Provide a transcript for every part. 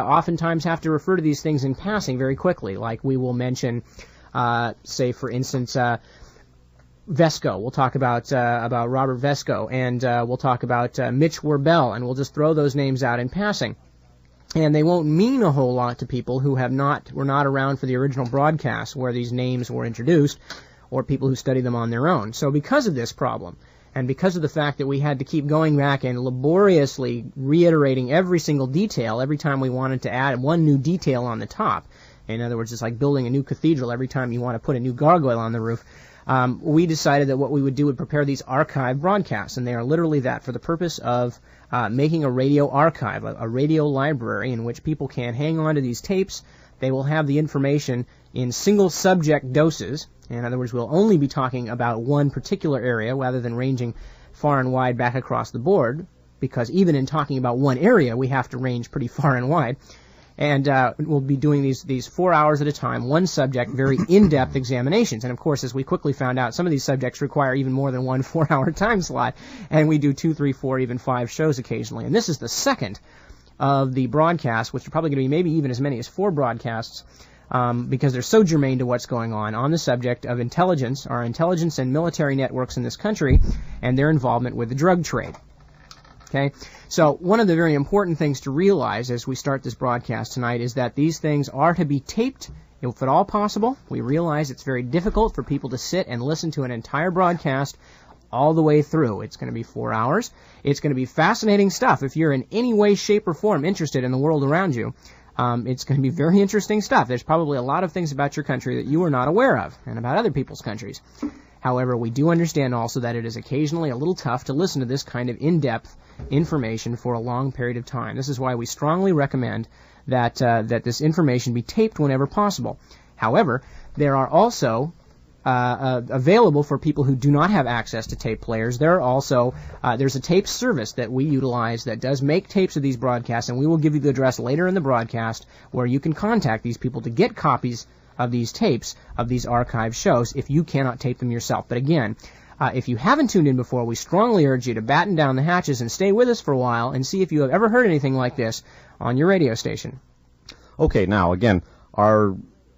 oftentimes have to refer to these things in passing very quickly. Like we will mention, say, for instance, Vesco. We'll talk about Robert Vesco, and we'll talk about Mitch Werbel, and we'll just throw those names out in passing. And they won't mean a whole lot to people who were not around for the original broadcast where these names were introduced, or people who study them on their own. So because of this problem, and because of the fact that we had to keep going back and laboriously reiterating every single detail every time we wanted to add one new detail on the top, in other words, it's like building a new cathedral every time you want to put a new gargoyle on the roof, we decided that what we would do would prepare these archive broadcasts, and they are literally that, for the purpose of making a radio archive, a radio library in which people can hang on to these tapes. They will have the information in single subject doses. In other words, we'll only be talking about one particular area rather than ranging far and wide back across the board, because even in talking about one area, we have to range pretty far and wide. And we'll be doing these 4 hours at a time, one subject, very in-depth examinations. And, of course, as we quickly found out, some of these subjects require even more than 1 4-hour time slot. And we do 2, 3, 4, even 5 shows occasionally. And this is the second of the broadcasts, which are probably going to be maybe even as many as 4 broadcasts, because they're so germane to what's going on the subject of intelligence, our intelligence and military networks in this country, and their involvement with the drug trade. Okay, so one of the very important things to realize as we start this broadcast tonight is that these things are to be taped, if at all possible. We realize it's very difficult for people to sit and listen to an entire broadcast all the way through. It's going to be 4 hours. It's going to be fascinating stuff. If you're in any way, shape, or form interested in the world around you, it's going to be very interesting stuff. There's probably a lot of things about your country that you are not aware of, and about other people's countries. However, we do understand also that it is occasionally a little tough to listen to this kind of in-depth information for a long period of time. This is why we strongly recommend that this information be taped whenever possible. However, there are also available for people who do not have access to tape players. There are also there's a tape service that we utilize that does make tapes of these broadcasts, and we will give you the address later in the broadcast where you can contact these people to get copies of these tapes of these archive shows if you cannot tape them yourself. But again, if you haven't tuned in before, we strongly urge you to batten down the hatches and stay with us for a while and see if you have ever heard anything like this on your radio station. Okay, now again, our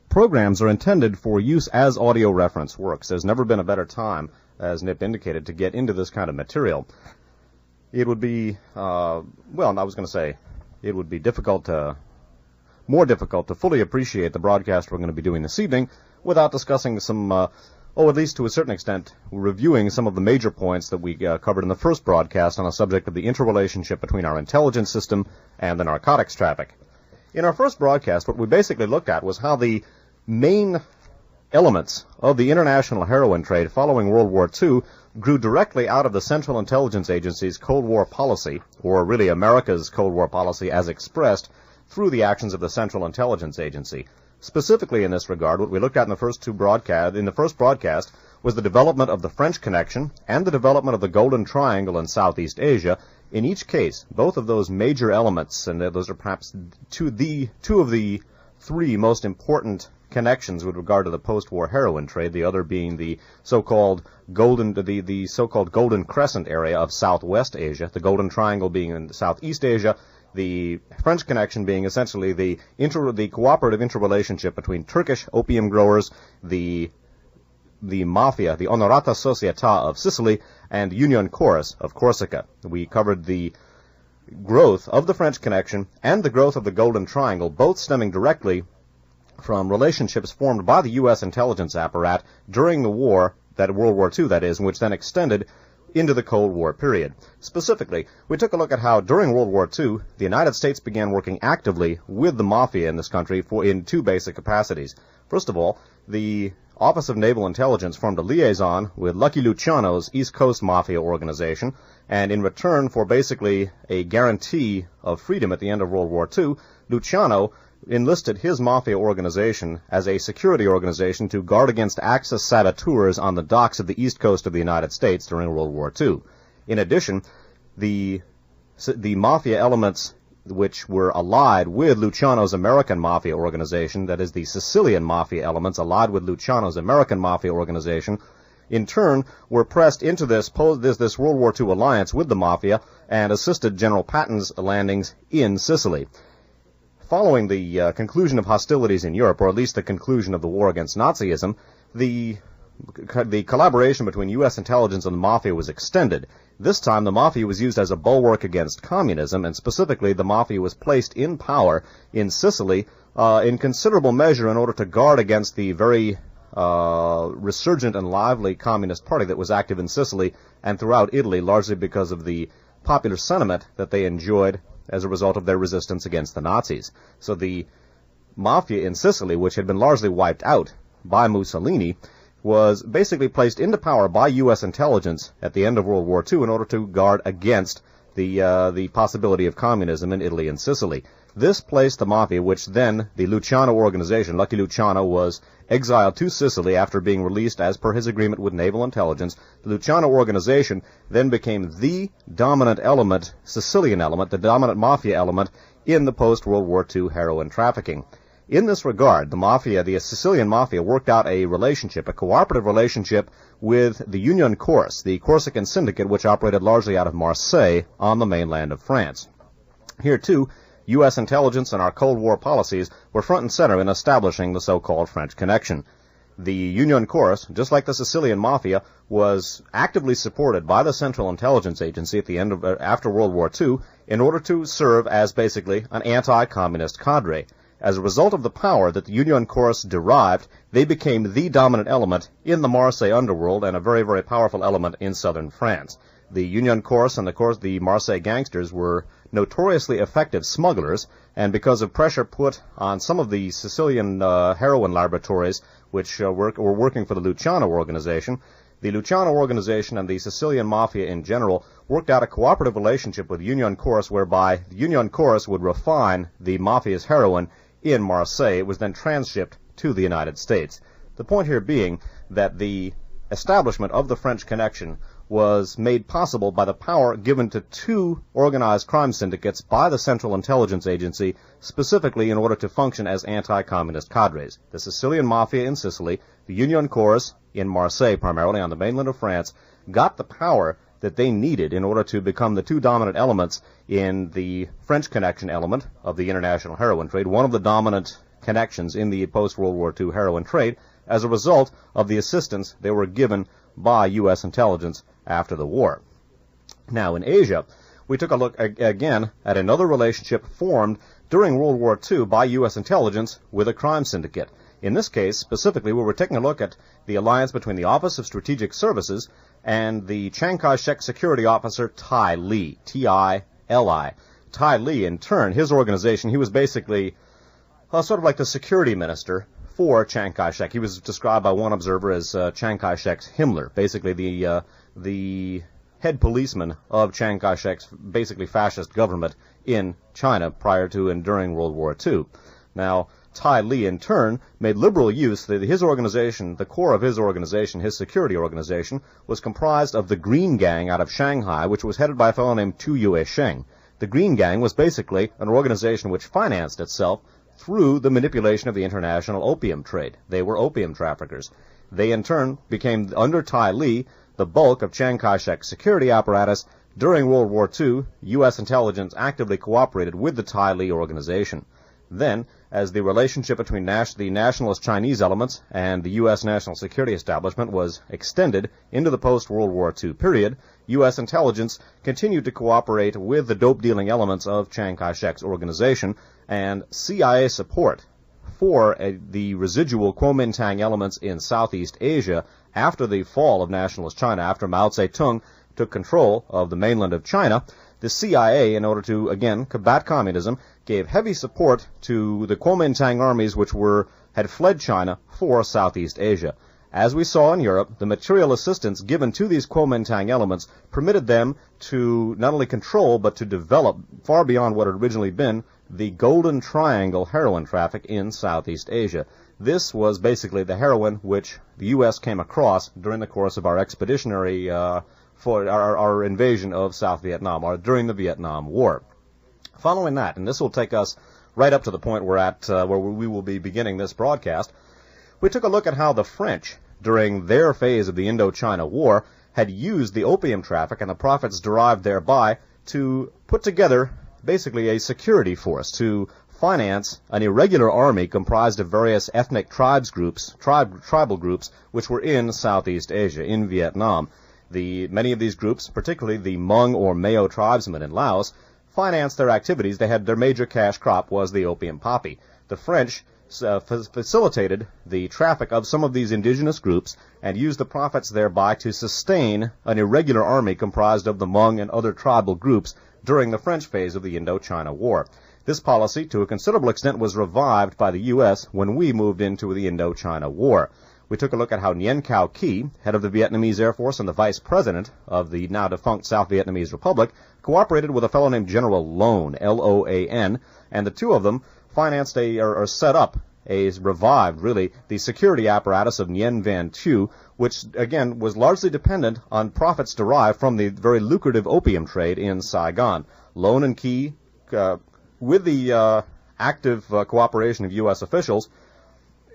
programs are intended for use as audio reference works. There's never been a better time, as Nip indicated, to get into this kind of material. It would be, it would be more difficult to fully appreciate the broadcast we're going to be doing this evening without discussing some, at least to a certain extent, reviewing some of the major points that we covered in the first broadcast on the subject of the interrelationship between our intelligence system and the narcotics traffic. In our first broadcast, what we basically looked at was how the main elements of the international heroin trade following World War II grew directly out of the Central Intelligence Agency's Cold War policy, or really America's Cold War policy as expressed through the actions of the Central Intelligence Agency. Specifically in this regard, what we looked at in the first broadcast was the development of the French Connection and the development of the Golden Triangle in Southeast Asia. In each case, both of those major elements, and those are perhaps two of the 3 most important connections with regard to the post-war heroin trade, the other being the so-called Golden Crescent area of Southwest Asia, the Golden Triangle being in Southeast Asia, the French Connection being essentially the cooperative interrelationship between Turkish opium growers, the mafia, the Onorata Società of Sicily, and Union Chorus of Corsica. We covered the growth of the French Connection and the growth of the Golden Triangle, both stemming directly from relationships formed by the U.S. intelligence apparatus during the war, World War II, that is, which then extended into the Cold War period. Specifically, we took a look at how during World War II, the United States began working actively with the mafia in this country in 2 basic capacities. First of all, the Office of Naval Intelligence formed a liaison with Lucky Luciano's East Coast Mafia organization, and in return for basically a guarantee of freedom at the end of World War II, Luciano enlisted his mafia organization as a security organization to guard against Axis saboteurs on the docks of the east coast of the United States during World War II. In addition, the mafia elements which were allied with Luciano's American mafia organization, that is the Sicilian mafia elements allied with Luciano's American mafia organization, in turn were pressed into this World War II alliance with the mafia and assisted General Patton's landings in Sicily. following the conclusion of hostilities in Europe, or at least the conclusion of the war against Nazism, the collaboration between U.S. intelligence and the Mafia was extended. This time, the Mafia was used as a bulwark against communism, and specifically, the Mafia was placed in power in Sicily in considerable measure in order to guard against the very resurgent and lively Communist Party that was active in Sicily and throughout Italy, largely because of the popular sentiment that they enjoyed as a result of their resistance against the Nazis. So the Mafia in Sicily, which had been largely wiped out by Mussolini, was basically placed into power by U.S. intelligence at the end of World War II in order to guard against the possibility of communism in Italy and Sicily. This placed the Mafia, which then the Luciano organization, Lucky Luciano, was exiled to Sicily after being released as per his agreement with naval intelligence. The Luciano organization then became the dominant element, Sicilian element, the dominant Mafia element in the post-World War II heroin trafficking. In this regard, the Mafia, the Sicilian Mafia, worked out a relationship, a cooperative relationship with the Union Corse, the Corsican syndicate, which operated largely out of Marseille on the mainland of France. Here, too, U.S. intelligence and our Cold War policies were front and center in establishing the so-called French connection. The Union Corse, just like the Sicilian Mafia, was actively supported by the Central Intelligence Agency at the end of after World War II in order to serve as basically an anti-communist cadre. As a result of the power that the Union Corse derived, they became the dominant element in the Marseille underworld and a very, very powerful element in southern France. The Union Corse and the Marseille gangsters were notoriously effective smugglers, and because of pressure put on some of the Sicilian heroin laboratories, which were working for the Luciano organization, the Luciano organization and the Sicilian Mafia in general worked out a cooperative relationship with Union Corse, whereby the Union Corse would refine the Mafia's heroin in Marseille. It was then transshipped to the United States. The point here being that the establishment of the French connection was made possible by the power given to two organized crime syndicates by the Central Intelligence Agency, specifically in order to function as anti-communist cadres. The Sicilian Mafia in Sicily, the Union Corse in Marseille, primarily on the mainland of France, got the power that they needed in order to become the two dominant elements in the French connection element of the international heroin trade, one of the dominant connections in the post-World War II heroin trade, as a result of the assistance they were given by U.S. intelligence after the war. Now, in Asia, we took a look again at another relationship formed during World War II by U.S. intelligence with a crime syndicate. In this case, specifically, we were taking a look at the alliance between the Office of Strategic Services and the Chiang Kai-shek security officer Ty Lee, T-I-L-I. Ty Lee, in turn, his organization, he was basically sort of like the security minister for Chiang Kai-shek. He was described by one observer as Chiang Kai-shek's Himmler, basically the head policeman of Chiang Kai-shek's basically fascist government in China prior to and during World War II. Now, Ty Lee, in turn, made liberal use that his organization, the core of his organization, his security organization, was comprised of the Green Gang out of Shanghai, which was headed by a fellow named Tu Yue Sheng. The Green Gang was basically an organization which financed itself through the manipulation of the international opium trade. They were opium traffickers. They, in turn, became, under Ty Lee, the bulk of Chiang Kai-shek's security apparatus. During World War II, U.S. intelligence actively cooperated with the Ty Lee organization. Then, as the relationship between the nationalist Chinese elements and the U.S. national security establishment was extended into the post-World War II period, U.S. intelligence continued to cooperate with the dope-dealing elements of Chiang Kai-shek's organization, and CIA support for the residual Kuomintang elements in Southeast Asia after the fall of nationalist China, after Mao Zedong took control of the mainland of China. The CIA, in order to, again, combat communism, gave heavy support to the Kuomintang armies which had fled China for Southeast Asia. As we saw in Europe, the material assistance given to these Kuomintang elements permitted them to not only control, but to develop, far beyond what had originally been, the Golden Triangle heroin traffic in Southeast Asia. This was basically the heroin which the U.S. came across during the course of our expeditionary for our invasion of South Vietnam, or during the Vietnam War. Following that, and this will take us right up to the point we're at, where we will be beginning this broadcast, we took a look at how the French, during their phase of the Indochina War, had used the opium traffic and the profits derived thereby to put together basically a security force to finance an irregular army comprised of various ethnic tribal groups, which were in Southeast Asia, in Vietnam. Many of these groups, particularly the Hmong or Mao tribesmen in Laos, financed their activities. Their major cash crop was the opium poppy. The French facilitated the traffic of some of these indigenous groups and used the profits thereby to sustain an irregular army comprised of the Hmong and other tribal groups during the French phase of the Indochina War. This policy, to a considerable extent, was revived by the U.S. when we moved into the Indochina War. We took a look at how Nguyen Cao Ky, head of the Vietnamese Air Force and the vice president of the now-defunct South Vietnamese Republic, cooperated with a fellow named General Loan, L-O-A-N, and the two of them financed revived the security apparatus of Nguyen Van Thieu, which, again, was largely dependent on profits derived from the very lucrative opium trade in Saigon. Loan and Ky, with the active cooperation of U.S. officials,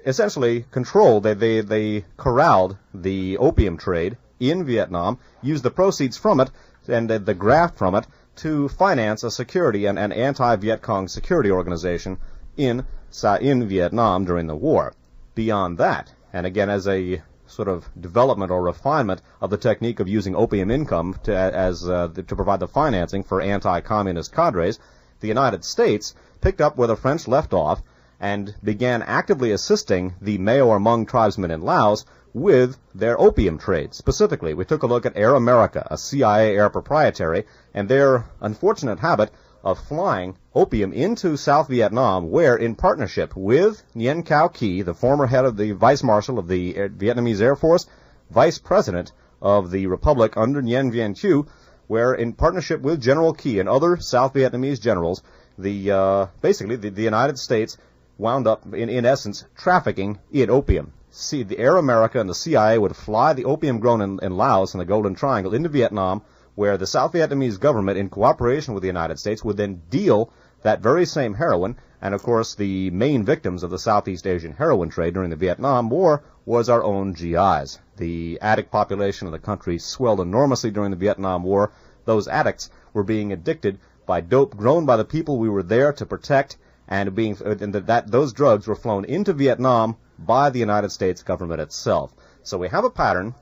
essentially controlled, they corralled the opium trade in Vietnam, used the proceeds from it and the graft from it to finance a security, an anti-Viet Cong security organization in Vietnam during the war. Beyond that, and again as a sort of development or refinement of the technique of using opium income to provide the financing for anti-communist cadres, the United States picked up where the French left off and began actively assisting the Mao or Hmong tribesmen in Laos with their opium trade. Specifically, we took a look at Air America, a CIA air proprietary, and their unfortunate habit of flying opium into South Vietnam, where, in partnership with Nguyen Cao Ky, the former head of the Vice Marshal of the Vietnamese Air Force, Vice President of the Republic under Nguyen Van Thieu, where, in partnership with General Ky and other South Vietnamese generals, basically the United States wound up, in essence, trafficking in opium. See, the Air America and the CIA would fly the opium grown in Laos and the Golden Triangle into Vietnam, where the South Vietnamese government, in cooperation with the United States, would then deal that very same heroin. And, of course, the main victims of the Southeast Asian heroin trade during the Vietnam War was our own GIs. The addict population of the country swelled enormously during the Vietnam War. Those addicts were being addicted by dope grown by the people we were there to protect, and those drugs were flown into Vietnam by the United States government itself. So we have a pattern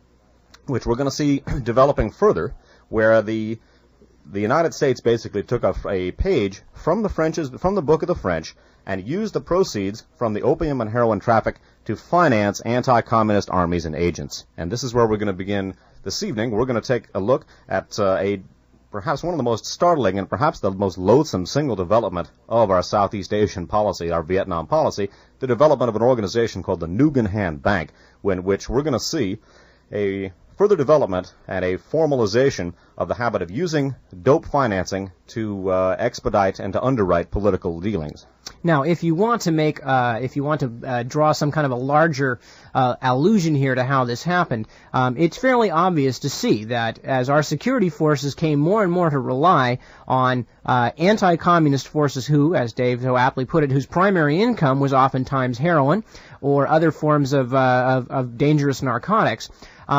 which we're going to see developing further, where the United States basically took a page from the book of the French and used the proceeds from the opium and heroin traffic to finance anti-communist armies and agents. And this is where we're going to begin this evening. We're going to take a look at perhaps one of the most startling and perhaps the most loathsome single development of our Southeast Asian policy, our Vietnam policy, the development of an organization called the Nugan-Hand Bank, in which we're going to see a further development and a formalization of the habit of using dope financing to expedite and to underwrite political dealings. Now, if you want to draw some kind of a larger allusion here to how this happened, it's fairly obvious to see that as our security forces came more and more to rely on anti-communist forces who, as Dave so aptly put it, whose primary income was oftentimes heroin or other forms of dangerous narcotics,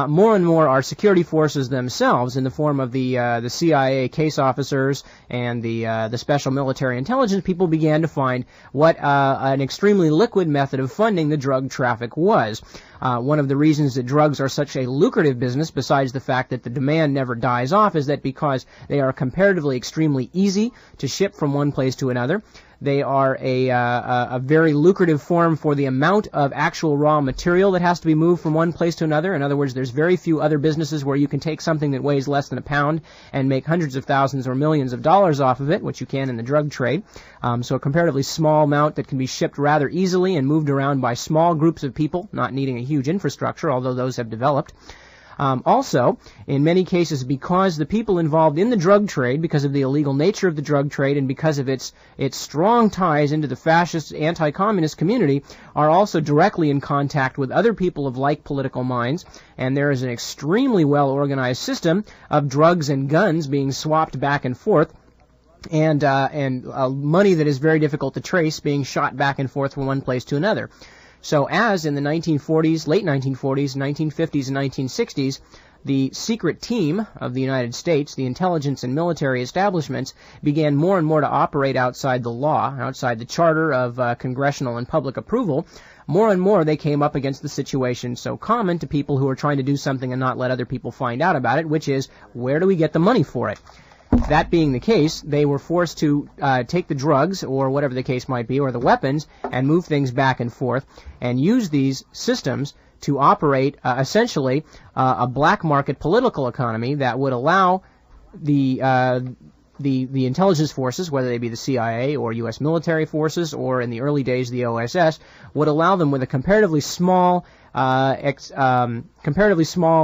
more and more our security forces themselves, in the form of the CIA case officers and the special military intelligence people, began to find what an extremely liquid method of funding the drug traffic was. One of the reasons that drugs are such a lucrative business, besides the fact that the demand never dies off, is that because they are comparatively extremely easy to ship from one place to another. They are a very lucrative form for the amount of actual raw material that has to be moved from one place to another. In other words, there's very few other businesses where you can take something that weighs less than a pound and make hundreds of thousands or millions of dollars off of it, which you can in the drug trade. So a comparatively small amount that can be shipped rather easily and moved around by small groups of people, not needing a huge infrastructure, although those have developed. Also, in many cases, because the people involved in the drug trade, because of the illegal nature of the drug trade and because of its strong ties into the fascist anti-communist community, are also directly in contact with other people of like political minds, and there is an extremely well-organized system of drugs and guns being swapped back and forth, and money that is very difficult to trace being shot back and forth from one place to another. So as in the 1940s, late 1940s, 1950s, and 1960s, the secret team of the United States, the intelligence and military establishments, began more and more to operate outside the law, outside the charter of congressional and public approval, more and more they came up against the situation so common to people who are trying to do something and not let other people find out about it, which is, where do we get the money for it? That being the case, they were forced to take the drugs, or whatever the case might be, or the weapons, and move things back and forth, and use these systems to operate essentially a black market political economy that would allow the intelligence forces, whether they be the CIA or U.S. military forces, or in the early days the OSS, would allow them with a comparatively small,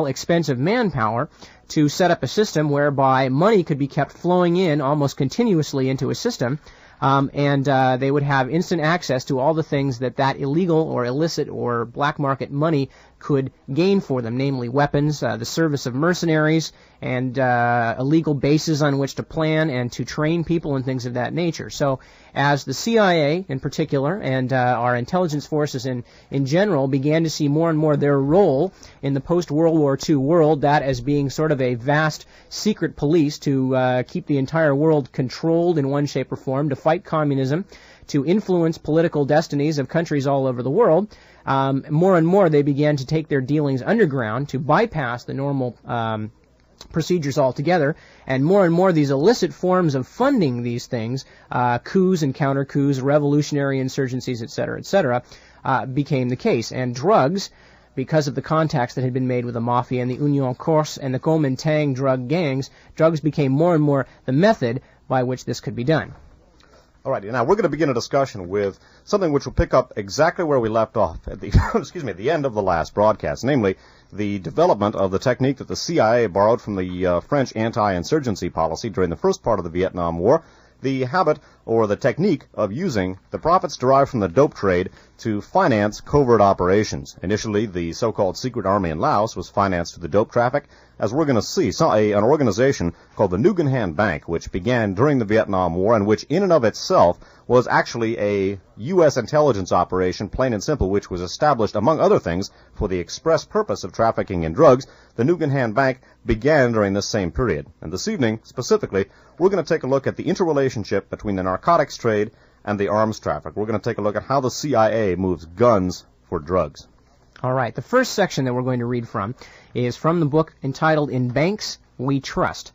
expensive manpower to set up a system whereby money could be kept flowing in almost continuously into a system, and they would have instant access to all the things that illegal or illicit or black market money could gain for them, namely weapons, the service of mercenaries, and illegal bases on which to plan and to train people and things of that nature. So as the CIA in particular and our intelligence forces in general began to see more and more their role in the post-World War II world, that as being sort of a vast secret police to keep the entire world controlled in one shape or form, to fight communism, to influence political destinies of countries all over the world, more and more they began to take their dealings underground to bypass the normal procedures altogether, and more these illicit forms of funding these things, coups and counter-coups, revolutionary insurgencies, etc., became the case. And drugs, because of the contacts that had been made with the Mafia and the Union Corse and the Kuomintang drug gangs, drugs became more and more the method by which this could be done. All right, now we're going to begin a discussion with something which will pick up exactly where we left off at the at the end of the last broadcast, namely the development of the technique that the CIA borrowed from the French anti-insurgency policy during the first part of the Vietnam War, the habit or the technique of using the profits derived from the dope trade to finance covert operations. Initially, the so-called secret army in Laos was financed through the dope traffic. As we're going to see, an organization called the Nugan-Hand Bank, which began during the Vietnam War and which in and of itself was actually a U.S. intelligence operation, plain and simple, which was established, among other things, for the express purpose of trafficking in drugs. The Nugan-Hand Bank began during this same period. And this evening, specifically, we're going to take a look at the interrelationship between the narcotics trade and the arms traffic. We're going to take a look at how the CIA moves guns for drugs. All right. The first section that we're going to read from is from the book entitled In Banks We Trust.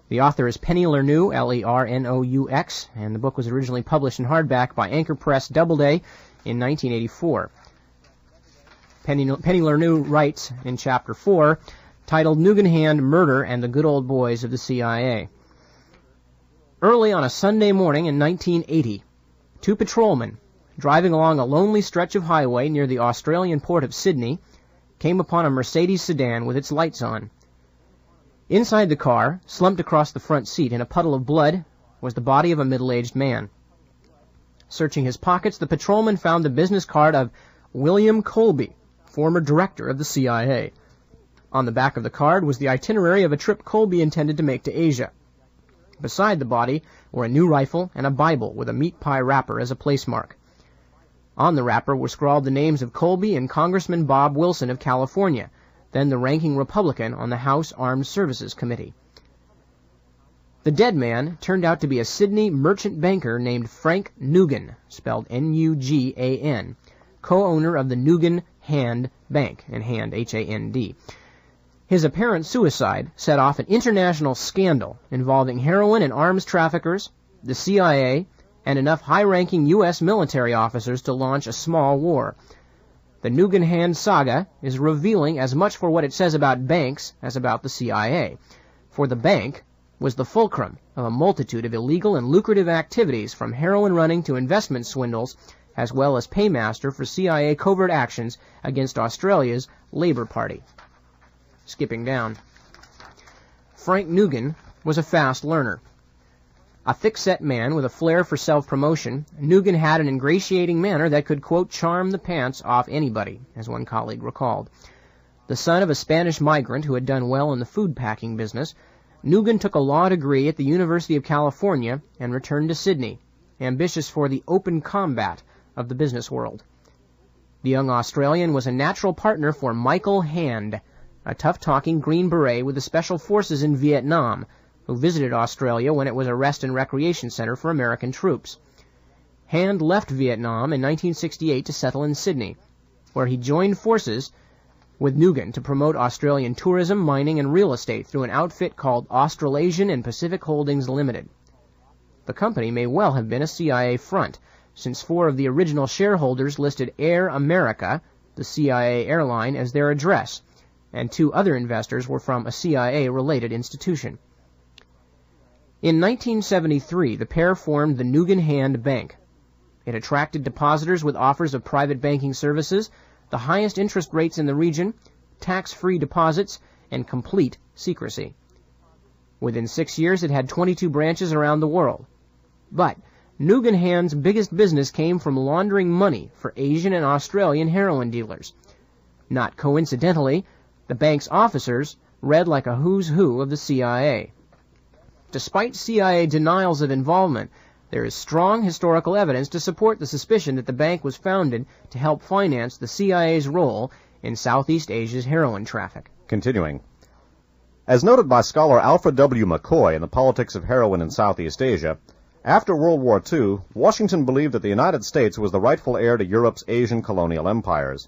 The author is Penny Lernoux, L-E-R-N-O-U-X, and the book was originally published in hardback by Anchor Press Doubleday in 1984. Penny Lernoux writes in Chapter 4, titled Nugan-Hand Murder and the Good Old Boys of the CIA. Early on a Sunday morning in 1980, two patrolmen, driving along a lonely stretch of highway near the Australian port of Sydney, came upon a Mercedes sedan with its lights on. Inside the car, slumped across the front seat in a puddle of blood, was the body of a middle-aged man. Searching his pockets, the patrolman found the business card of William Colby, former director of the CIA. On the back of the card was the itinerary of a trip Colby intended to make to Asia. Beside the body were a new rifle and a Bible with a meat pie wrapper as a placemark. On the wrapper were scrawled the names of Colby and Congressman Bob Wilson of California, then the ranking Republican on the House Armed Services Committee. The dead man turned out to be a Sydney merchant banker named Frank Nugan, spelled N-U-G-A-N, co-owner of the Nugan-Hand Bank, and Hand, H-A-N-D. His apparent suicide set off an international scandal involving heroin and arms traffickers, the CIA, and enough high-ranking U.S. military officers to launch a small war. The Nugan-Hand saga is revealing as much for what it says about banks as about the CIA. For the bank was the fulcrum of a multitude of illegal and lucrative activities, from heroin running to investment swindles, as well as paymaster for CIA covert actions against Australia's Labour Party. Skipping down. Frank Nugan was a fast learner. A thick-set man with a flair for self-promotion, Nugan had an ingratiating manner that could, quote, charm the pants off anybody, as one colleague recalled. The son of a Spanish migrant who had done well in the food packing business, Nugan took a law degree at the University of California and returned to Sydney, ambitious for the open combat of the business world. The young Australian was a natural partner for Michael Hand, a tough-talking Green Beret with the Special Forces in Vietnam, who visited Australia when it was a rest and recreation center for American troops. Hand left Vietnam in 1968 to settle in Sydney, where he joined forces with Nugan to promote Australian tourism, mining, and real estate through an outfit called Australasian and Pacific Holdings Limited. The company may well have been a CIA front, since 4 of the original shareholders listed Air America, the CIA airline, as their address, and 2 other investors were from a CIA-related institution. In 1973, the pair formed the Nugan-Hand Bank. It attracted depositors with offers of private banking services, the highest interest rates in the region, tax-free deposits, and complete secrecy. Within 6 years, it had 22 branches around the world. But Nugan-Hand's biggest business came from laundering money for Asian and Australian heroin dealers. Not coincidentally, the bank's officers read like a who's who of the CIA. Despite CIA denials of involvement, there is strong historical evidence to support the suspicion that the bank was founded to help finance the CIA's role in Southeast Asia's heroin traffic. Continuing. As noted by scholar Alfred W. McCoy in The Politics of Heroin in Southeast Asia, after World War II, Washington believed that the United States was the rightful heir to Europe's Asian colonial empires.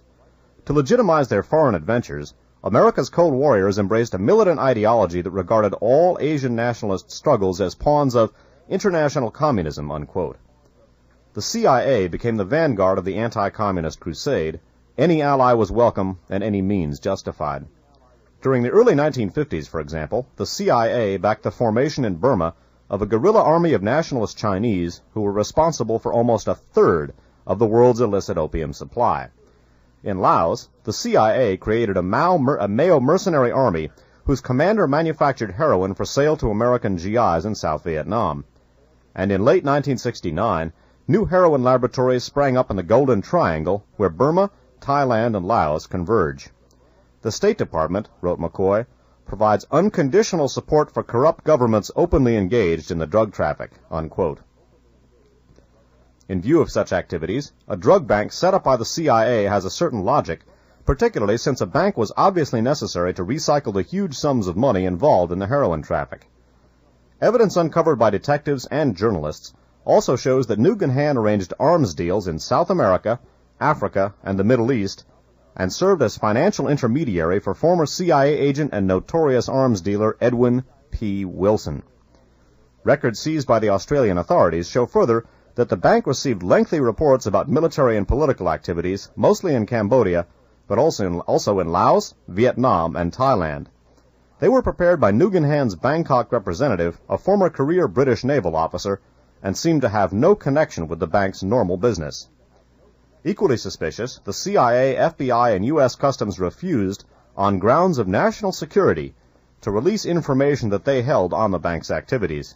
To legitimize their foreign adventures, America's Cold Warriors embraced a militant ideology that regarded all Asian nationalist struggles as pawns of international communism, unquote. The CIA became the vanguard of the anti-communist crusade. Any ally was welcome and any means justified. During the early 1950s, for example, the CIA backed the formation in Burma of a guerrilla army of nationalist Chinese who were responsible for almost a third of the world's illicit opium supply. In Laos, the CIA created a Mao mercenary army whose commander manufactured heroin for sale to American GIs in South Vietnam. And in late 1969, new heroin laboratories sprang up in the Golden Triangle, where Burma, Thailand, and Laos converge. The State Department, wrote McCoy, provides unconditional support for corrupt governments openly engaged in the drug traffic, unquote. In view of such activities, a drug bank set up by the CIA has a certain logic, particularly since a bank was obviously necessary to recycle the huge sums of money involved in the heroin traffic. Evidence uncovered by detectives and journalists also shows that Nugan-Hand arranged arms deals in South America, Africa, and the Middle East, and served as financial intermediary for former CIA agent and notorious arms dealer Edwin P. Wilson. Records seized by the Australian authorities show further that the bank received lengthy reports about military and political activities, mostly in Cambodia, but also in Laos, Vietnam, and Thailand. They were prepared by Nugan-Hand's Bangkok representative, a former career British naval officer, and seemed to have no connection with the bank's normal business. Equally suspicious, the CIA, FBI, and U.S. Customs refused, on grounds of national security, to release information that they held on the bank's activities.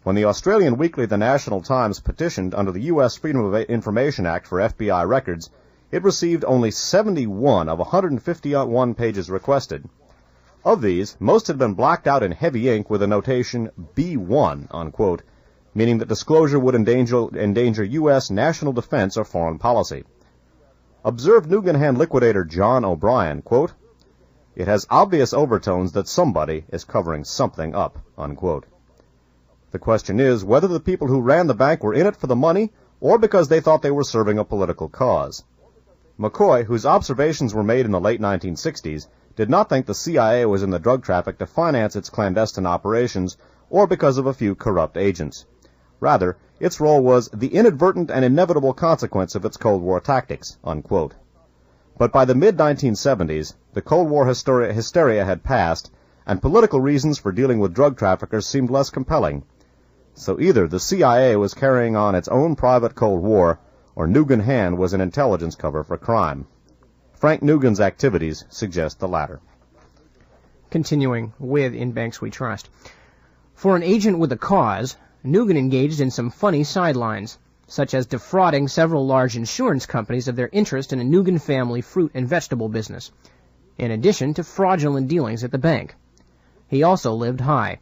When the Australian weekly The National Times petitioned under the U.S. Freedom of Information Act for FBI records, it received only 71 of 151 pages requested. Of these, most had been blacked out in heavy ink with a notation B1, unquote, meaning that disclosure would endanger U.S. national defense or foreign policy. Observed Nugan-Hand liquidator John O'Brien, quote, "It has obvious overtones that somebody is covering something up," unquote. The question is whether the people who ran the bank were in it for the money or because they thought they were serving a political cause. McCoy, whose observations were made in the late 1960s, did not think the CIA was in the drug traffic to finance its clandestine operations or because of a few corrupt agents. Rather, its role was the inadvertent and inevitable consequence of its Cold War tactics, unquote. But by the mid-1970s, the Cold War hysteria had passed, and political reasons for dealing with drug traffickers seemed less compelling. So either the CIA was carrying on its own private Cold War, or Nugan-Hand was an intelligence cover for crime. Frank Nugan's activities suggest the latter. Continuing with In Banks We Trust. For an agent with a cause, Nugan engaged in some funny sidelines, such as defrauding several large insurance companies of their interest in a Nugan family fruit and vegetable business, in addition to fraudulent dealings at the bank. He also lived high.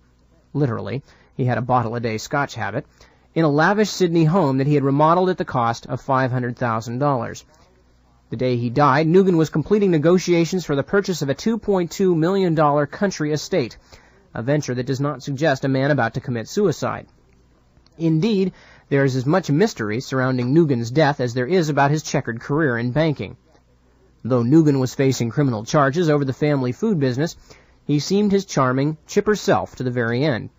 Literally, he had a bottle-a-day Scotch habit, in a lavish Sydney home that he had remodeled at the cost of $500,000. The day he died, Nugan was completing negotiations for the purchase of a $2.2 million country estate, a venture that does not suggest a man about to commit suicide. Indeed, there is as much mystery surrounding Nugan's death as there is about his checkered career in banking. Though Nugan was facing criminal charges over the family food business, he seemed his charming, chipper self to the very end.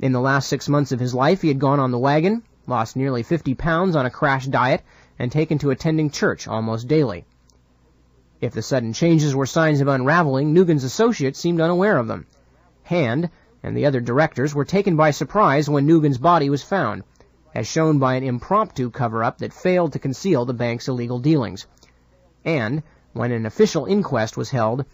In the last 6 months of his life, he had gone on the wagon, lost nearly 50 pounds on a crash diet, and taken to attending church almost daily. If the sudden changes were signs of unraveling, Nugan's associates seemed unaware of them. Hand and the other directors were taken by surprise when Nugan's body was found, as shown by an impromptu cover-up that failed to conceal the bank's illegal dealings. And, when an official inquest was held,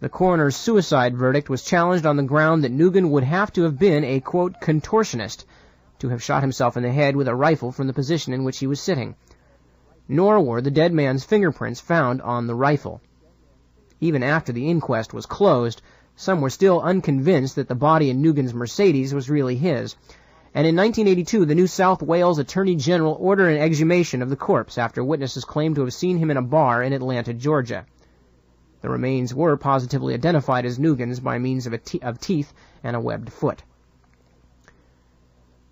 the coroner's suicide verdict was challenged on the ground that Nugan would have to have been a, quote, contortionist, to have shot himself in the head with a rifle from the position in which he was sitting. Nor were the dead man's fingerprints found on the rifle. Even after the inquest was closed, some were still unconvinced that the body in Nugan's Mercedes was really his, and in 1982 the New South Wales Attorney General ordered an exhumation of the corpse after witnesses claimed to have seen him in a bar in Atlanta, Georgia. The remains were positively identified as Nugan's by means of teeth and a webbed foot.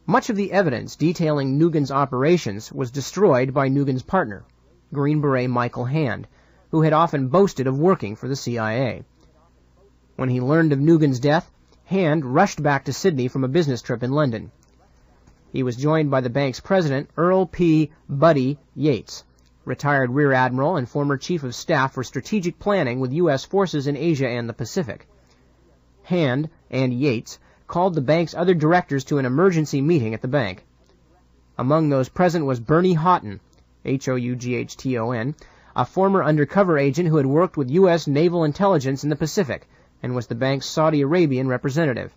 Much of the evidence detailing Nugan's operations was destroyed by Nugan's partner, Green Beret Michael Hand, who had often boasted of working for the CIA. When he learned of Nugan's death, Hand rushed back to Sydney from a business trip in London. He was joined by the bank's president, Earl P. Buddy Yates, retired Rear Admiral and former Chief of Staff for Strategic Planning with U.S. forces in Asia and the Pacific. Hand and Yates called the bank's other directors to an emergency meeting at the bank. Among those present was Bernie Houghton, Houghton, a former undercover agent who had worked with U.S. naval intelligence in the Pacific and was the bank's Saudi Arabian representative.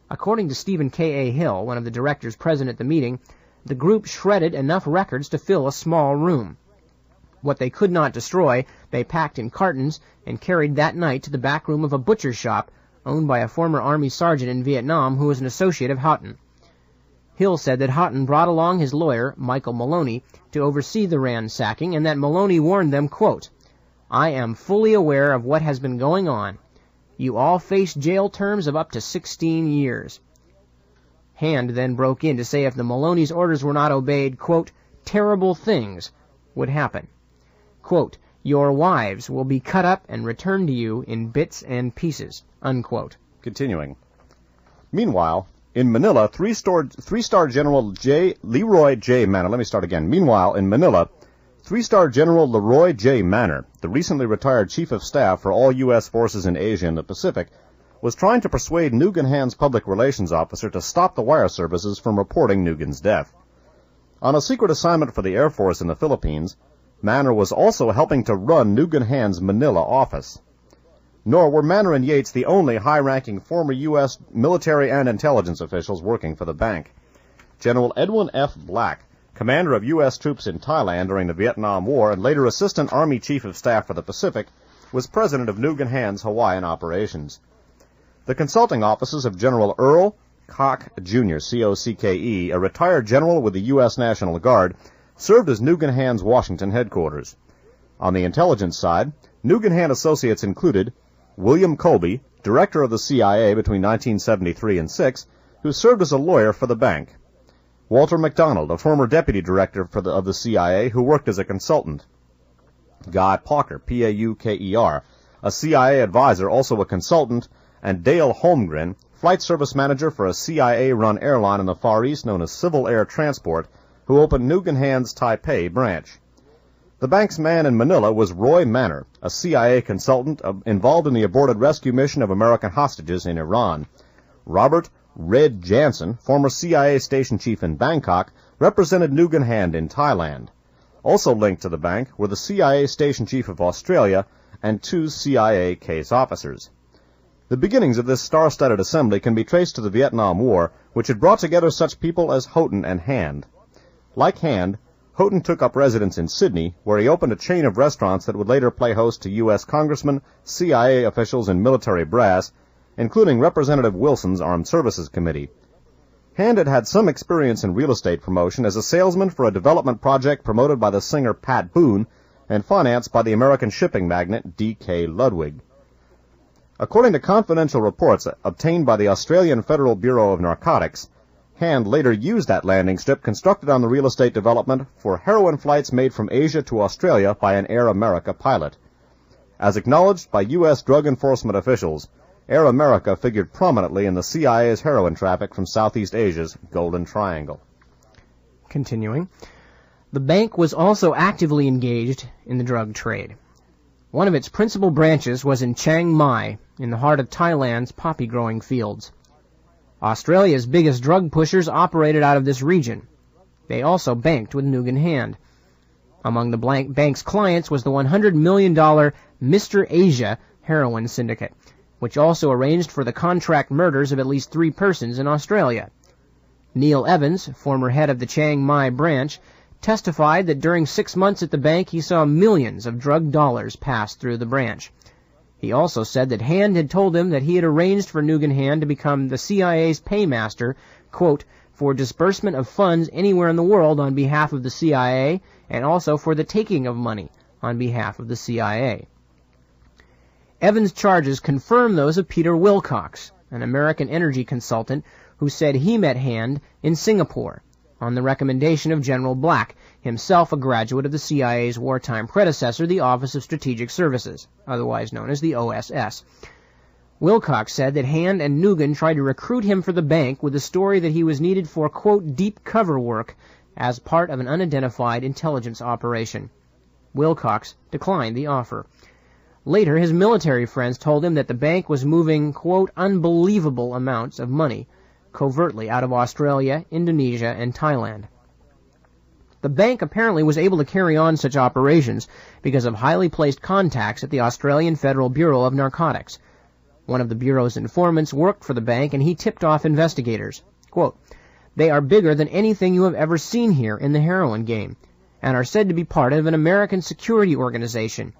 According to Stephen K. A. Hill, one of the directors present at the meeting, the group shredded enough records to fill a small room. What they could not destroy, they packed in cartons and carried that night to the back room of a butcher shop owned by a former Army sergeant in Vietnam who was an associate of Houghton. Hill said that Houghton brought along his lawyer, Michael Maloney, to oversee the ransacking, and that Maloney warned them, quote, "I am fully aware of what has been going on. You all face jail terms of up to 16 years. Hand then broke in to say if the Maloney's orders were not obeyed, quote, terrible things would happen. Quote, your wives will be cut up and returned to you in bits and pieces, unquote. Continuing. Meanwhile, in Manila, three-star General Leroy J. Manor, Meanwhile, in Manila, three-star General Leroy J. Manor, the recently retired Chief of Staff for all U.S. forces in Asia and the Pacific, was trying to persuade Nugan-Hand's public relations officer to stop the wire services from reporting Nugan's death. On a secret assignment for the Air Force in the Philippines, Manor was also helping to run Nugan-Hand's Manila office. Nor were Manor and Yates the only high-ranking former U.S. military and intelligence officials working for the bank. General Edwin F. Black, commander of U.S. troops in Thailand during the Vietnam War and later Assistant Army Chief of Staff for the Pacific, was president of Nugan-Hand's Hawaiian operations. The consulting offices of General Earl Koch, Jr., C-O-C-K-E, a retired general with the U.S. National Guard, served as Nugan-Hand's Washington headquarters. On the intelligence side, Nugan-Hand associates included William Colby, director of the CIA between 1973 and 6, who served as a lawyer for the bank. Walter McDonald, a former deputy director of the CIA who worked as a consultant. Guy Pauker, P-A-U-K-E-R, a CIA advisor, also a consultant, and Dale Holmgren, flight service manager for a CIA-run airline in the Far East known as Civil Air Transport, who opened Nugan-Hand's Taipei branch. The bank's man in Manila was Roy Manor, a CIA consultant involved in the aborted rescue mission of American hostages in Iran. Robert Red Jansen, former CIA station chief in Bangkok, represented Nugan-Hand in Thailand. Also linked to the bank were the CIA station chief of Australia and 2 CIA case officers. The beginnings of this star-studded assembly can be traced to the Vietnam War, which had brought together such people as Houghton and Hand. Like Hand, Houghton took up residence in Sydney, where he opened a chain of restaurants that would later play host to U.S. congressmen, CIA officials, and military brass, including Representative Wilson's Armed Services Committee. Hand had had some experience in real estate promotion as a salesman for a development project promoted by the singer Pat Boone, and financed by the American shipping magnate D.K. Ludwig. According to confidential reports obtained by the Australian Federal Bureau of Narcotics, Hand later used that landing strip constructed on the real estate development for heroin flights made from Asia to Australia by an Air America pilot. As acknowledged by U.S. drug enforcement officials, Air America figured prominently in the CIA's heroin traffic from Southeast Asia's Golden Triangle. Continuing, the bank was also actively engaged in the drug trade. One of its principal branches was in Chiang Mai, in the heart of Thailand's poppy-growing fields. Australia's biggest drug pushers operated out of this region. They also banked with Nugan-Hand. Among the bank's clients was the $100 million Mr. Asia heroin syndicate, which also arranged for the contract murders of at least 3 persons in Australia. Neil Evans, former head of the Chiang Mai branch, testified that during 6 months at the bank he saw millions of drug dollars pass through the branch. He also said that Hand had told him that he had arranged for Nugan-Hand to become the CIA's paymaster, quote, for disbursement of funds anywhere in the world on behalf of the CIA, and also for the taking of money on behalf of the CIA. Evans' charges confirm those of Peter Wilcox, an American energy consultant who said he met Hand in Singapore on the recommendation of General Black, himself a graduate of the CIA's wartime predecessor, the Office of Strategic Services, otherwise known as the OSS. Wilcox said that Hand and Nugan tried to recruit him for the bank with the story that he was needed for, quote, deep cover work as part of an unidentified intelligence operation. Wilcox declined the offer. Later, his military friends told him that the bank was moving, quote, unbelievable amounts of money covertly out of Australia, Indonesia, and Thailand. The bank apparently was able to carry on such operations because of highly placed contacts at the Australian Federal Bureau of Narcotics. One of the Bureau's informants worked for the bank, and he tipped off investigators. Quote, they are bigger than anything you have ever seen here in the heroin game, and are said to be part of an American security organization.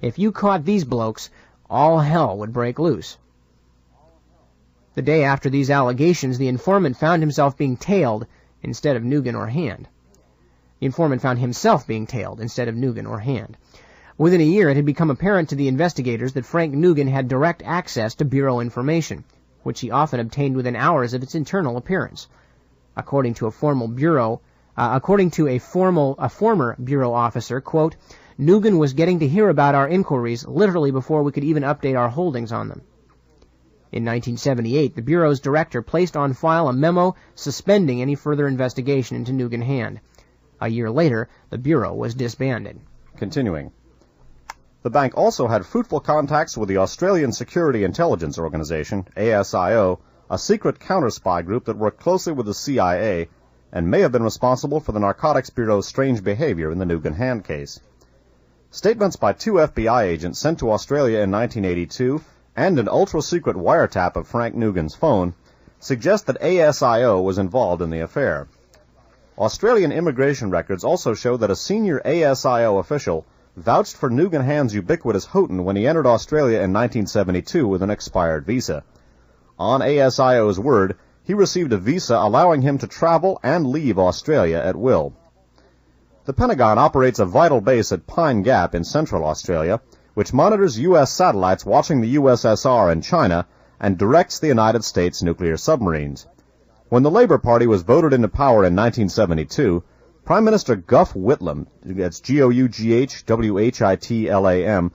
If you caught these blokes, all hell would break loose. The day after these allegations, the informant found himself being tailed instead of Nugan or Hand. The informant found himself being tailed instead of Nugan or Hand. Within a year, it had become apparent to the investigators that Frank Nugan had direct access to Bureau information, which he often obtained within hours of its internal appearance. According to a former Bureau officer, quote, Nugan was getting to hear about our inquiries literally before we could even update our holdings on them. In 1978, the Bureau's director placed on file a memo suspending any further investigation into Nugan-Hand. A year later, the Bureau was disbanded. Continuing. The bank also had fruitful contacts with the Australian Security Intelligence Organization, ASIO, a secret counter-spy group that worked closely with the CIA and may have been responsible for the Narcotics Bureau's strange behavior in the Nugan-Hand case. Statements by 2 FBI agents sent to Australia in 1982 and an ultra-secret wiretap of Frank Nugan's phone suggest that ASIO was involved in the affair. Australian immigration records also show that a senior ASIO official vouched for Nugan-Hand's ubiquitous Houghton when he entered Australia in 1972 with an expired visa. On ASIO's word, he received a visa allowing him to travel and leave Australia at will. The Pentagon operates a vital base at Pine Gap in central Australia, which monitors U.S. satellites watching the USSR and China and directs the United States nuclear submarines. When the Labour Party was voted into power in 1972, Prime Minister Gough Whitlam, that's G-O-U-G-H-W-H-I-T-L-A-M,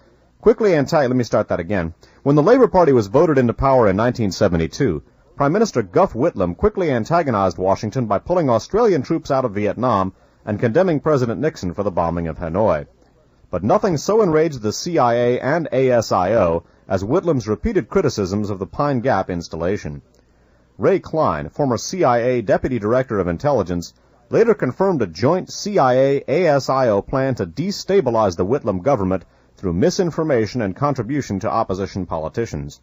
When the Labour Party was voted into power in 1972, Prime Minister Gough Whitlam quickly antagonized Washington by pulling Australian troops out of Vietnam and condemning President Nixon for the bombing of Hanoi. But nothing so enraged the CIA and ASIO as Whitlam's repeated criticisms of the Pine Gap installation. Ray Klein, former CIA Deputy Director of Intelligence, later confirmed a joint CIA-ASIO plan to destabilize the Whitlam government through misinformation and contribution to opposition politicians.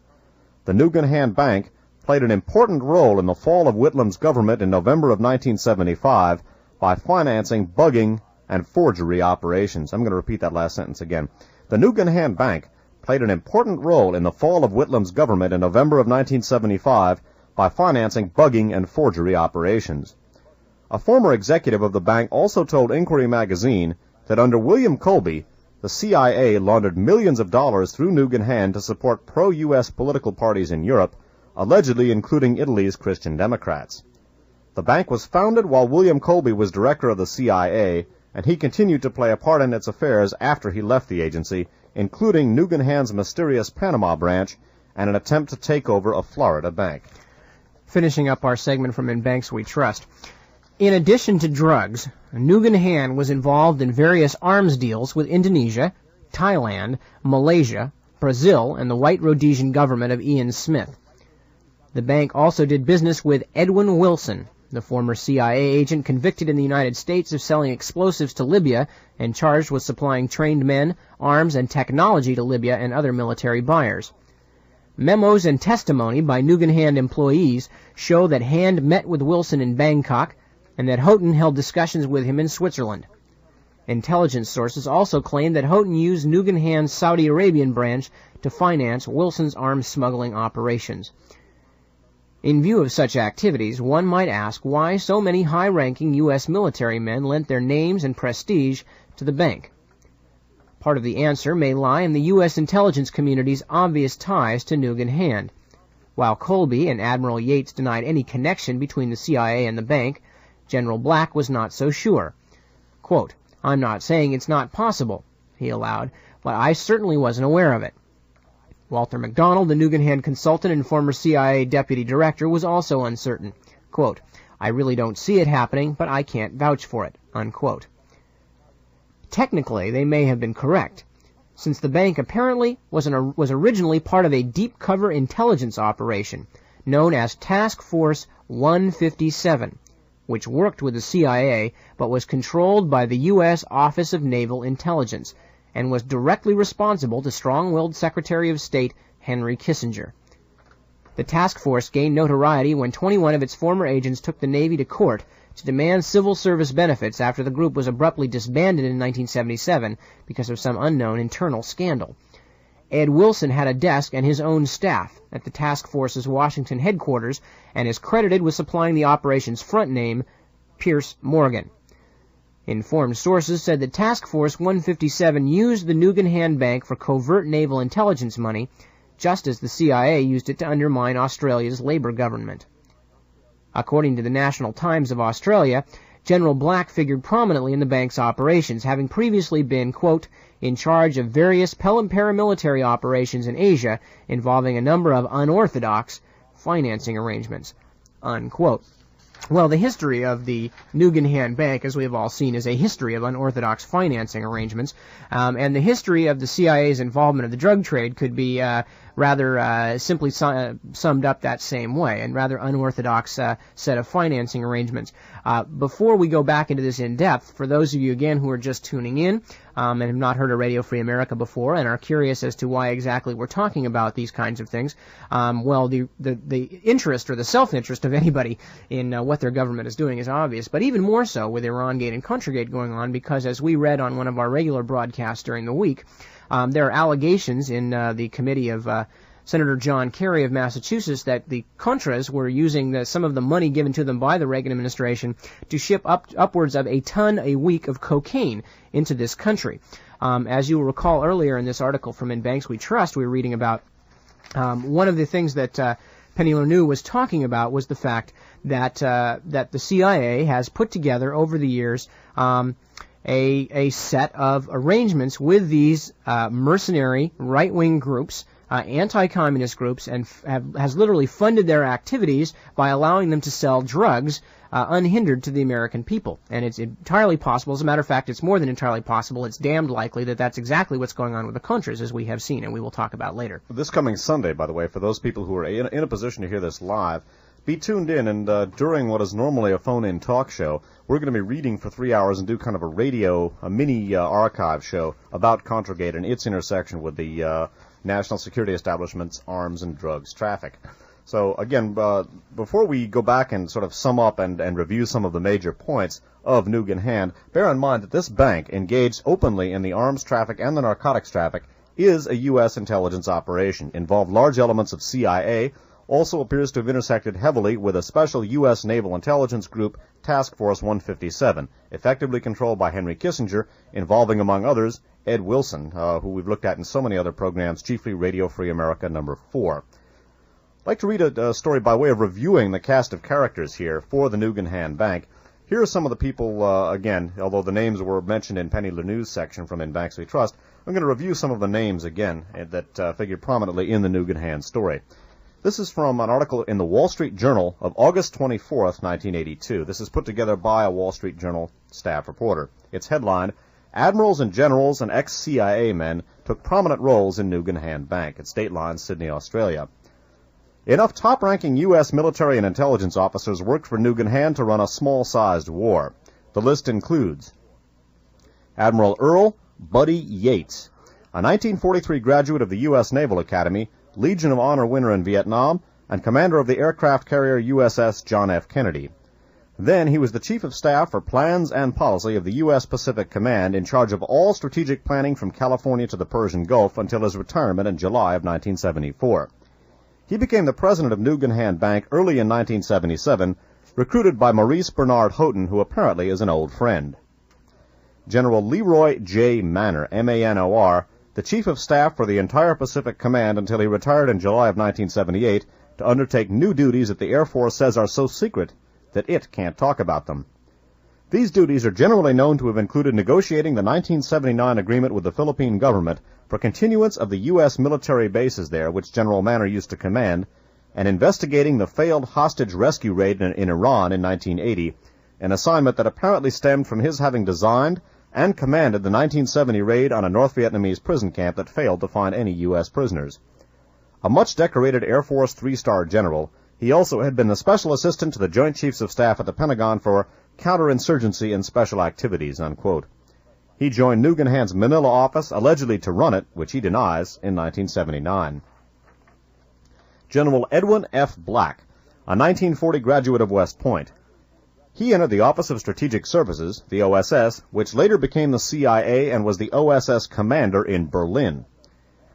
The Nugan-Hand Bank played an important role in the fall of Whitlam's government in November of 1975 by financing bugging and forgery operations. I'm going to repeat that last sentence again. The Nugan-Hand Bank played an important role in the fall of Whitlam's government in November of 1975 by financing bugging and forgery operations. A former executive of the bank also told Inquiry magazine that under William Colby, the CIA laundered millions of dollars through Nugan-Hand to support pro-U.S. political parties in Europe, allegedly including Italy's Christian Democrats. The bank was founded while William Colby was director of the CIA, and he continued to play a part in its affairs after he left the agency, including Nugan-Hand's mysterious Panama branch and an attempt to take over a Florida bank. Finishing up our segment from In Banks We Trust. In addition to drugs, Nugan-Hand was involved in various arms deals with Indonesia, Thailand, Malaysia, Brazil, and the White Rhodesian government of Ian Smith. The bank also did business with Edwin Wilson, the former CIA agent convicted in the United States of selling explosives to Libya and charged with supplying trained men, arms, and technology to Libya and other military buyers. Memos and testimony by Nugan-Hand employees show that Hand met with Wilson in Bangkok and that Houghton held discussions with him in Switzerland. Intelligence sources also claim that Houghton used Nugan-Hand's Saudi Arabian branch to finance Wilson's arms smuggling operations. In view of such activities, one might ask why so many high-ranking U.S. military men lent their names and prestige to the bank. Part of the answer may lie in the U.S. intelligence community's obvious ties to Nugan-Hand. While Colby and Admiral Yates denied any connection between the CIA and the bank, General Black was not so sure. Quote, "I'm not saying it's not possible," he allowed, "but I certainly wasn't aware of it." Walter McDonald, the Nugan-Hand consultant and former CIA deputy director, was also uncertain. Quote, "I really don't see it happening, but I can't vouch for it." Unquote. Technically, they may have been correct, since the bank apparently was originally part of a deep-cover intelligence operation known as Task Force 157, which worked with the CIA but was controlled by the U.S. Office of Naval Intelligence and was directly responsible to strong-willed Secretary of State Henry Kissinger. The task force gained notoriety when 21 of its former agents took the Navy to court to demand civil service benefits after the group was abruptly disbanded in 1977 because of some unknown internal scandal. Ed Wilson had a desk and his own staff at the task force's Washington headquarters and is credited with supplying the operation's front name, Pierce Morgan. Informed sources said that Task Force 157 used the Nugan-Hand Bank for covert naval intelligence money, just as the CIA used it to undermine Australia's Labour government. According to the National Times of Australia, General Black figured prominently in the bank's operations, having previously been, quote, "in charge of various paramilitary operations in Asia involving a number of unorthodox financing arrangements," unquote. Well, the history of the Nugan-Hand Bank, as we have all seen, is a history of unorthodox financing arrangements, and the history of the CIA's involvement of the drug trade could be rather simply summed up that same way, and rather unorthodox set of financing arrangements. Before we go back into this in depth, for those of you, again, who are just tuning in and have not heard of Radio Free America before and are curious as to why exactly we're talking about these kinds of things, well, the interest or the self-interest of anybody in what their government is doing is obvious, but even more so with Irangate and Contragate going on, because as we read on one of our regular broadcasts during the week, there are allegations in the committee of Senator John Kerry of Massachusetts that the Contras were using some of the money given to them by the Reagan administration to ship upwards of a ton a week of cocaine into this country. As you will recall earlier in this article from In Banks We Trust, we were reading about one of the things that Penny Lareau was talking about was the fact that the CIA has put together over the years a set of arrangements with these mercenary right-wing groups, anti-communist groups, and has literally funded their activities by allowing them to sell drugs unhindered to the American people. And it's entirely possible, as a matter of fact, it's more than entirely possible, it's damned likely that that's exactly what's going on with the Contras, as we have seen, and we will talk about later. This coming Sunday, by the way, for those people who are in a position to hear this live, be tuned in, and during what is normally a phone-in talk show, we're going to be reading for 3 hours and do kind of a mini archive show about Contragate and its intersection with the national security establishment's arms and drugs traffic. So, again, before we go back and sort of sum up and review some of the major points of Nugan-Hand, bear in mind that this bank, engaged openly in the arms traffic and the narcotics traffic, is a U.S. intelligence operation, involved large elements of CIA, also appears to have intersected heavily with a special U.S. Naval Intelligence Group, Task Force 157, effectively controlled by Henry Kissinger, involving, among others, Ed Wilson, who we've looked at in so many other programs, chiefly Radio Free America number 4. I'd like to read a story by way of reviewing the cast of characters here for the Nugan-Hand Bank. Here are some of the people, again, although the names were mentioned in Penny Lanew's section from In Banks We Trust, I'm going to review some of the names again that figure prominently in the Nugan-Hand story. This is from an article in the Wall Street Journal of August 24th, 1982. This is put together by a Wall Street Journal staff reporter. It's headlined, Admirals and Generals and ex-CIA men took prominent roles in Nugan-Hand Bank at State Line, Sydney, Australia. Enough top-ranking U.S. military and intelligence officers worked for Nugan-Hand to run a small-sized war. The list includes Admiral Earl Buddy Yates, a 1943 graduate of the U.S. Naval Academy, Legion of Honor winner in Vietnam, and commander of the aircraft carrier USS John F. Kennedy. Then he was the Chief of Staff for Plans and Policy of the U.S. Pacific Command, in charge of all strategic planning from California to the Persian Gulf until his retirement in July of 1974. He became the president of Nugan-Hand Bank early in 1977, recruited by Maurice Bernard Houghton, who apparently is an old friend. General Leroy J. Manor, M-A-N-O-R, the Chief of Staff for the entire Pacific Command until he retired in July of 1978 to undertake new duties that the Air Force says are so secret that it can't talk about them. These duties are generally known to have included negotiating the 1979 agreement with the Philippine government for continuance of the U.S. military bases there, which General Manor used to command, and investigating the failed hostage rescue raid in Iran in 1980, an assignment that apparently stemmed from his having designed and commanded the 1970 raid on a North Vietnamese prison camp that failed to find any U.S. prisoners. A much-decorated Air Force three-star general, he also had been the special assistant to the Joint Chiefs of Staff at the Pentagon for counterinsurgency and special activities, unquote. He joined Nugan-Hand's Manila office, allegedly to run it, which he denies, in 1979. General Edwin F. Black, a 1940 graduate of West Point. He entered the Office of Strategic Services, the OSS, which later became the CIA and was the OSS commander in Berlin.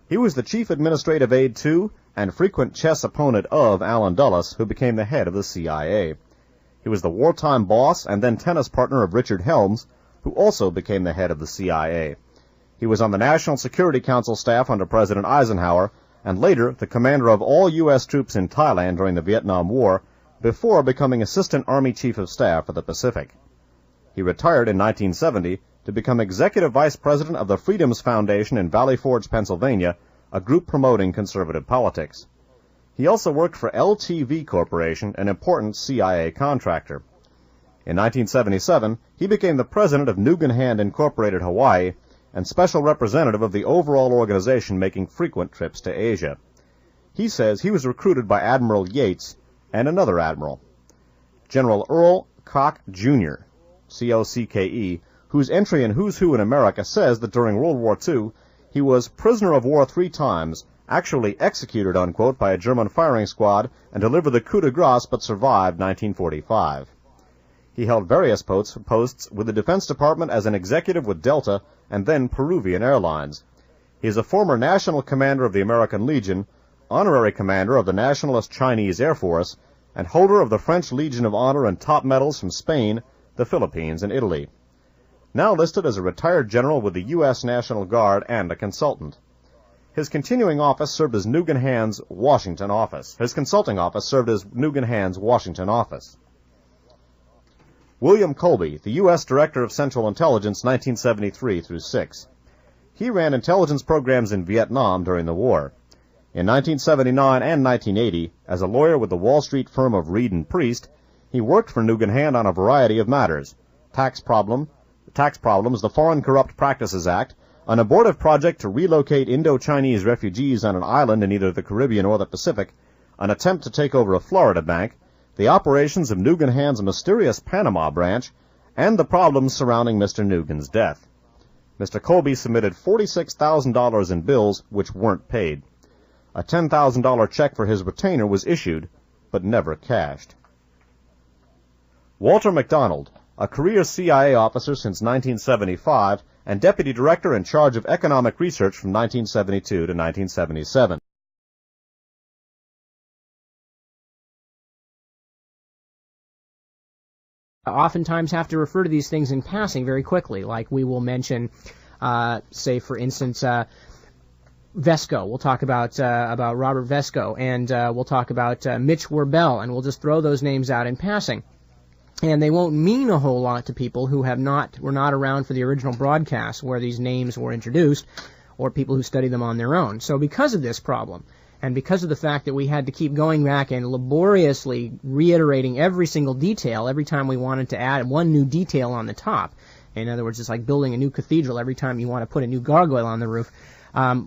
He was the chief administrative aide to and frequent chess opponent of Allen Dulles, who became the head of the CIA. He was the wartime boss and then tennis partner of Richard Helms, who also became the head of the CIA. He was on the National Security Council staff under President Eisenhower, and later the commander of all U.S. troops in Thailand during the Vietnam War, before becoming Assistant Army Chief of Staff for the Pacific. He retired in 1970 to become Executive Vice President of the Freedoms Foundation in Valley Forge, Pennsylvania, a group promoting conservative politics. He also worked for LTV Corporation, an important CIA contractor. In 1977, he became the president of Nugan-Hand Incorporated Hawaii and special representative of the overall organization, making frequent trips to Asia. He says he was recruited by Admiral Yates and another admiral, General Earl Koch, Jr., C-O-C-K-E, whose entry in Who's Who in America says that during World War II he was prisoner of war 3 times, actually executed, unquote, by a German firing squad, and delivered the coup de grace but survived 1945. He held various posts with the Defense Department as an executive with Delta and then Peruvian Airlines. He is a former national commander of the American Legion, honorary commander of the Nationalist Chinese Air Force, and holder of the French Legion of Honor and top medals from Spain, the Philippines, and Italy. Now listed as a retired general with the U.S. National Guard and a consultant. His continuing office served as Nugan-Hand's Washington office. His consulting office served as Nugan-Hand's Washington office. William Colby, the U.S. Director of Central Intelligence, 1973 through 6. He ran intelligence programs in Vietnam during the war. In 1979 and 1980, as a lawyer with the Wall Street firm of Reed and Priest, he worked for Nugan-Hand on a variety of matters: tax problems, the Foreign Corrupt Practices Act, an abortive project to relocate Indo-Chinese refugees on an island in either the Caribbean or the Pacific, an attempt to take over a Florida bank, the operations of Nugan-Hand's mysterious Panama branch, and the problems surrounding Mr. Nugan's death. Mr. Colby submitted $46,000 in bills which weren't paid. A $10,000 check for his retainer was issued, but never cashed. Walter McDonald, a career CIA officer since 1975 and deputy director in charge of economic research from 1972 to 1977. oftentimes have to refer to these things in passing very quickly, like we will mention, say, for instance, Vesco. We'll talk about Robert Vesco, and we'll talk about Mitch Werbel, and we'll just throw those names out in passing. And they won't mean a whole lot to people who were not around for the original broadcast where these names were introduced, or people who study them on their own. So because of this problem, and because of the fact that we had to keep going back and laboriously reiterating every single detail every time we wanted to add one new detail on the top, in other words, it's like building a new cathedral every time you want to put a new gargoyle on the roof,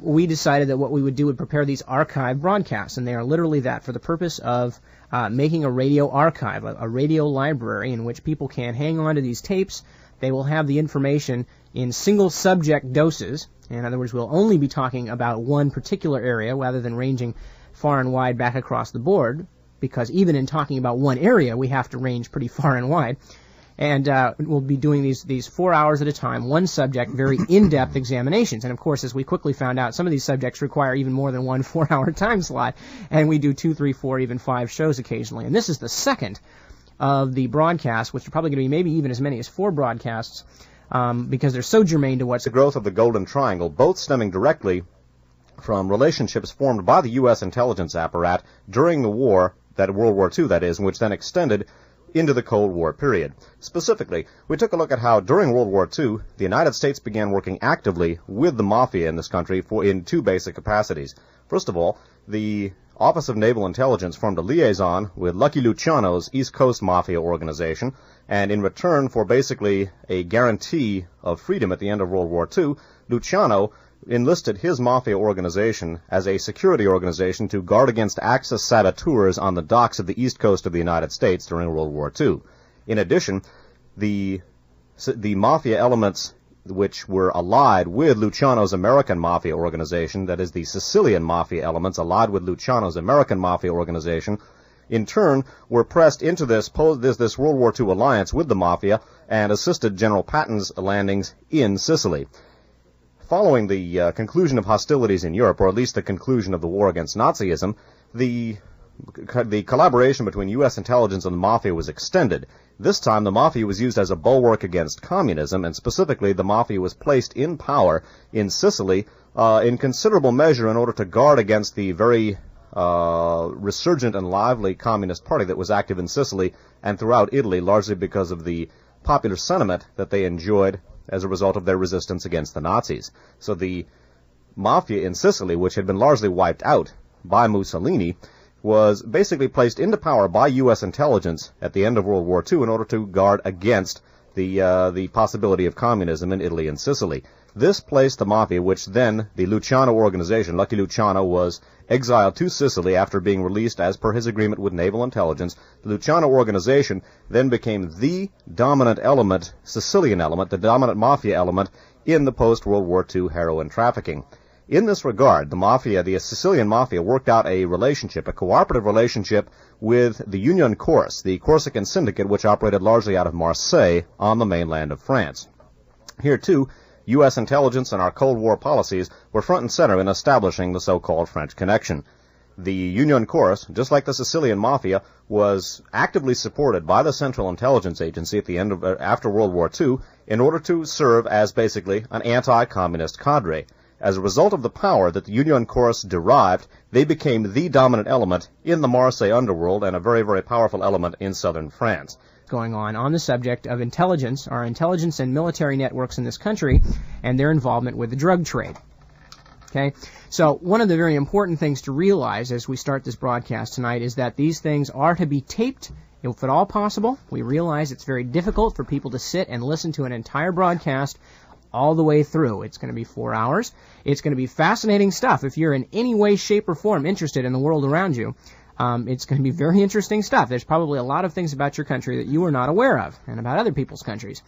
we decided that what we would do would prepare these archive broadcasts, and they are literally that, for the purpose of making a radio archive, a radio library in which people can hang on to these tapes. They will have the information in single subject doses. In other words, we'll only be talking about one particular area rather than ranging far and wide back across the board, because even in talking about one area, we have to range pretty far and wide. And we'll be doing these 4 hours at a time, one subject, very in-depth examinations. And, of course, as we quickly found out, some of these subjects require even more than one 4-hour time slot, and we do 2, 3, 4, even 5 shows occasionally. And this is the second of the broadcasts, which are probably going to be maybe even as many as 4 broadcasts, because they're so germane to what's the growth of the Golden Triangle, both stemming directly from relationships formed by the U.S. intelligence apparatus during the war, that World War II, that is, which then extended into the Cold War period. Specifically, we took a look at how during World War II, the United States began working actively with the mafia in this country in 2 basic capacities. First of all, the Office of Naval Intelligence formed a liaison with Lucky Luciano's East Coast Mafia organization, and in return for basically a guarantee of freedom at the end of World War II, Luciano enlisted his mafia organization as a security organization to guard against Axis saboteurs on the docks of the east coast of the United States during World War II. In addition, the mafia elements which were allied with Luciano's American mafia organization, that is, the Sicilian mafia elements allied with Luciano's American mafia organization, in turn were pressed into this World War II alliance with the mafia and assisted General Patton's landings in Sicily. Following the conclusion of hostilities in Europe, or at least the conclusion of the war against Nazism, the collaboration between U.S. intelligence and the mafia was extended. This time, the mafia was used as a bulwark against communism, and specifically, the mafia was placed in power in Sicily in considerable measure in order to guard against the very resurgent and lively Communist Party that was active in Sicily and throughout Italy, largely because of the popular sentiment that they enjoyed as a result of their resistance against the Nazis. So the mafia in Sicily, which had been largely wiped out by Mussolini, was basically placed into power by U.S. intelligence at the end of World War II in order to guard against the possibility of communism in Italy and Sicily. This placed the mafia, which then the Luciano organization, Lucky Luciano, was exiled to Sicily after being released as per his agreement with naval intelligence. The Luciano organization then became the dominant element, Sicilian element, the dominant mafia element in the post-World War II heroin trafficking. In this regard, the mafia, the Sicilian mafia, worked out a relationship, a cooperative relationship with the Union Corse, the Corsican syndicate, which operated largely out of Marseille on the mainland of France. Here, too, U.S. intelligence and our Cold War policies were front and center in establishing the so-called French connection. The Union Corse, just like the Sicilian Mafia, was actively supported by the Central Intelligence Agency at the end of after World War II in order to serve as basically an anti-communist cadre. As a result of the power that the Union Corse derived, they became the dominant element in the Marseille underworld and a very, very powerful element in southern France. Going on the subject of intelligence, our intelligence and military networks in this country, and their involvement with the drug trade. Okay, so one of the very important things to realize as we start this broadcast tonight is that these things are to be taped, if at all possible. We realize it's very difficult for people to sit and listen to an entire broadcast all the way through. It's going to be 4 hours. It's going to be fascinating stuff. If you're in any way, shape, or form interested in the world around you, it's going to be very interesting stuff. There's probably a lot of things about your country that you are not aware of, and about other people's countries.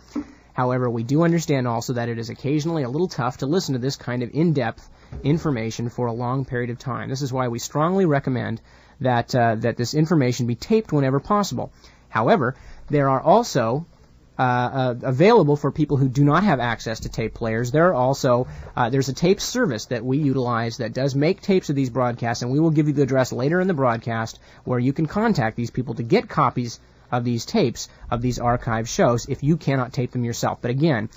However, we do understand also that it is occasionally a little tough to listen to this kind of in-depth information for a long period of time. This is why we strongly recommend that this information be taped whenever possible. However, there are also available for people who do not have access to tape players. There are also there's a tape service that we utilize that does make tapes of these broadcasts, and we will give you the address later in the broadcast where you can contact these people to get copies of these tapes, of these archived shows, if you cannot tape them yourself. But again,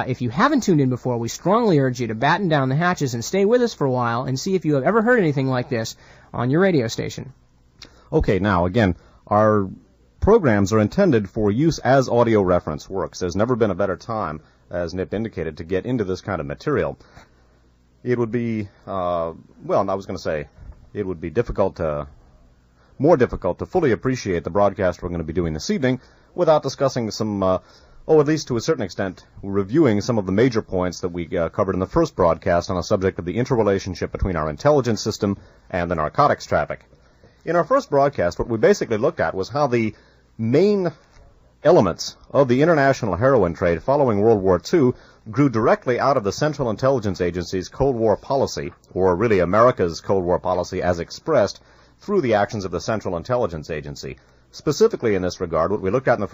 if you haven't tuned in before, we strongly urge you to batten down the hatches and stay with us for a while and see if you have ever heard anything like this on your radio station. Okay, now, again, our programs are intended for use as audio reference works. There's never been a better time, as Nip indicated, to get into this kind of material. It would be, it would be more difficult to fully appreciate the broadcast we're going to be doing this evening without discussing some, at least to a certain extent, reviewing some of the major points that we covered in the first broadcast on the subject of the interrelationship between our intelligence system and the narcotics traffic. In our first broadcast, what we basically looked at was how the main elements of the international heroin trade following World War II grew directly out of the Central Intelligence Agency's Cold War policy, or really America's Cold War policy as expressed through the actions of the Central Intelligence Agency. Specifically in this regard, what we looked at in the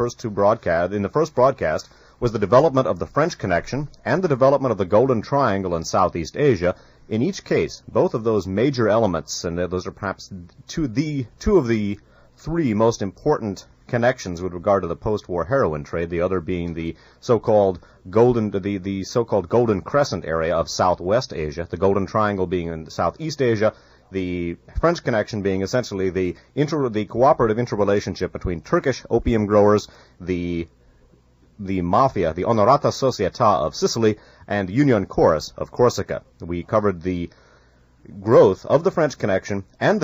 first broadcast was the development of the French Connection and the development of the Golden Triangle in Southeast Asia. In each case, both of those major elements, and those are perhaps two of the three most important connections with regard to the post-war heroin trade, the other being the so-called Golden Crescent area of Southwest Asia, the Golden Triangle being in Southeast Asia, the French Connection being essentially the cooperative interrelationship between Turkish opium growers, the mafia, the Onorata Società of Sicily, and Union Chorus of Corsica. We covered the growth of the French Connection and